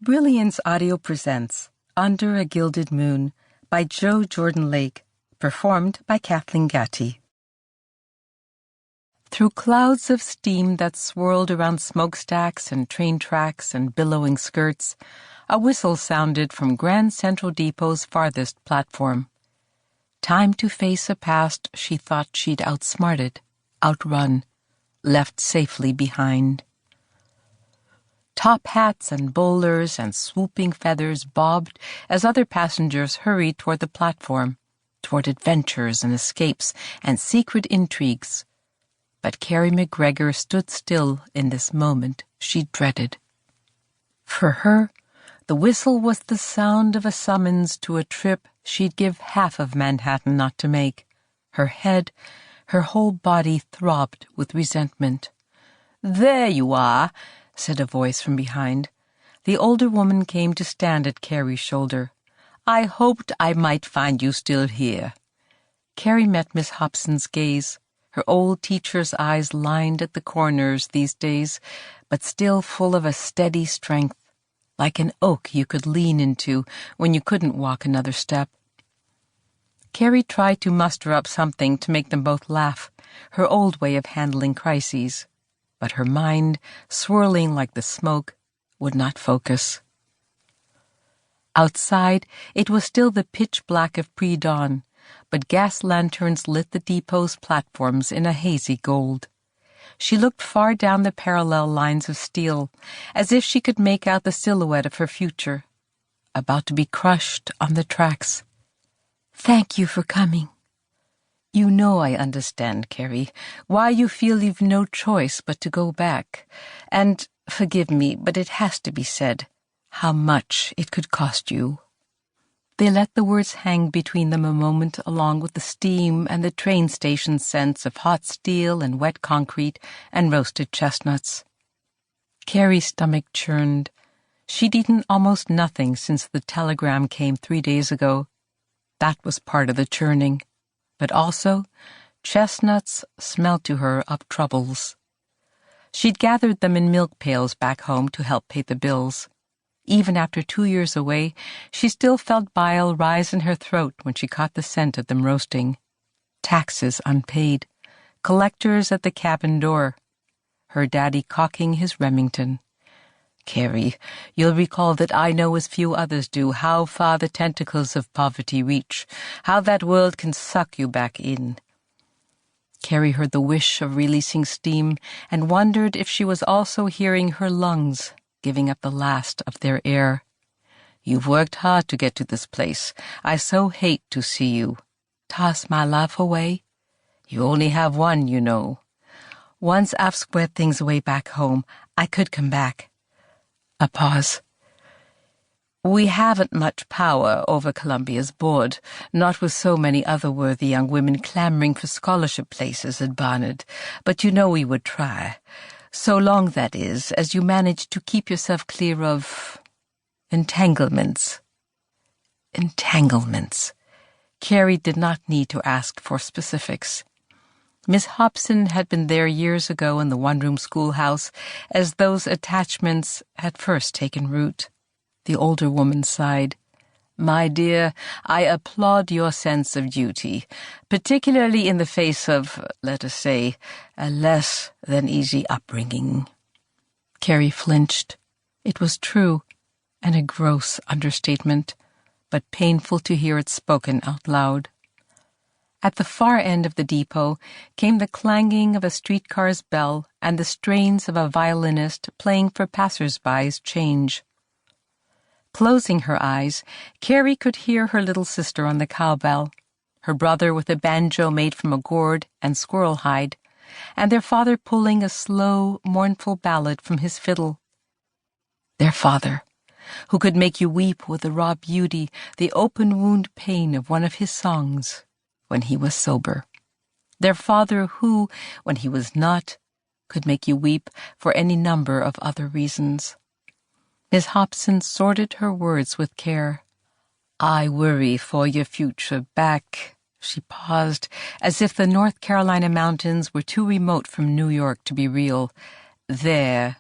Brilliance Audio presents Under a Gilded Moon by Joe Jordan Lake, performed by Kathleen Gatti. Through clouds of steam that swirled around smokestacks and train tracks and billowing skirts, a whistle sounded from Grand Central Depot's farthest platform. Time to face a past she thought she'd outsmarted, outrun, left safely behind. Top hats and bowlers and swooping feathers bobbed as other passengers hurried toward the platform, toward adventures and escapes and secret intrigues. But Kerry MacGregor stood still in this moment she dreaded. For her, the whistle was the sound of a summons to a trip she'd give half of Manhattan not to make. Her head, her whole body throbbed with resentment. "There you are," said a voice from behind. The older woman came to stand at Kerry's shoulder. "I hoped I might find you still here." Kerry met Miss Hobson's gaze, her old teacher's eyes lined at the corners these days, but still full of a steady strength, like an oak you could lean into when you couldn't walk another step. Kerry tried to muster up something to make them both laugh, her old way of handling crises. But her mind, swirling like the smoke, would not focus. Outside, it was still the pitch black of pre-dawn, but gas lanterns lit the depot's platforms in a hazy gold. She looked far down the parallel lines of steel, as if she could make out the silhouette of her future, about to be crushed on the tracks. "Thank you for coming." "You know I understand, Kerry, why you feel you've no choice but to go back. And, forgive me, but it has to be said, how much it could cost you." They let the words hang between them a moment along with the steam and the train station scents of hot steel and wet concrete and roasted chestnuts. Kerry's stomach churned. She'd eaten almost nothing since the telegram came 3 days ago. That was part of the churning. But also, chestnuts smelled to her of troubles. She'd gathered them in milk pails back home to help pay the bills. Even after 2 years away, she still felt bile rise in her throat when she caught the scent of them roasting. Taxes unpaid, collectors at the cabin door, her daddy cocking his Remington. "Kerry, you'll recall that I know as few others do how far the tentacles of poverty reach, how that world can suck you back in." Kerry heard the whish of releasing steam and wondered if she was also hearing her lungs giving up the last of their air. "You've worked hard to get to this place. I so hate to see you toss my life away. You only have one, you know. Once I've squared things away back home, I could come back." A pause. "We haven't much power over Columbia's board, not with so many other worthy young women clamoring for scholarship places at Barnard, but you know we would try. So long, that is, as you manage to keep yourself clear of entanglements." Entanglements. Kerry did not need to ask for specifics. Miss Hobson had been there years ago in the one-room schoolhouse as those attachments had first taken root. The older woman sighed. "My dear, I applaud your sense of duty, particularly in the face of, let us say, a less than easy upbringing." Kerry flinched. It was true, and a gross understatement, but painful to hear it spoken out loud. At the far end of the depot came the clanging of a streetcar's bell and the strains of a violinist playing for passers-by's change. Closing her eyes, Kerry could hear her little sister on the cowbell, her brother with a banjo made from a gourd and squirrel hide, and their father pulling a slow, mournful ballad from his fiddle. Their father, who could make you weep with the raw beauty, the open-wound pain of one of his songs, when he was sober. Their father who, when he was not, could make you weep for any number of other reasons. Miss Hobson sorted her words with care. "I worry for your future back." She paused, as if the North Carolina mountains were too remote from New York to be real. "There,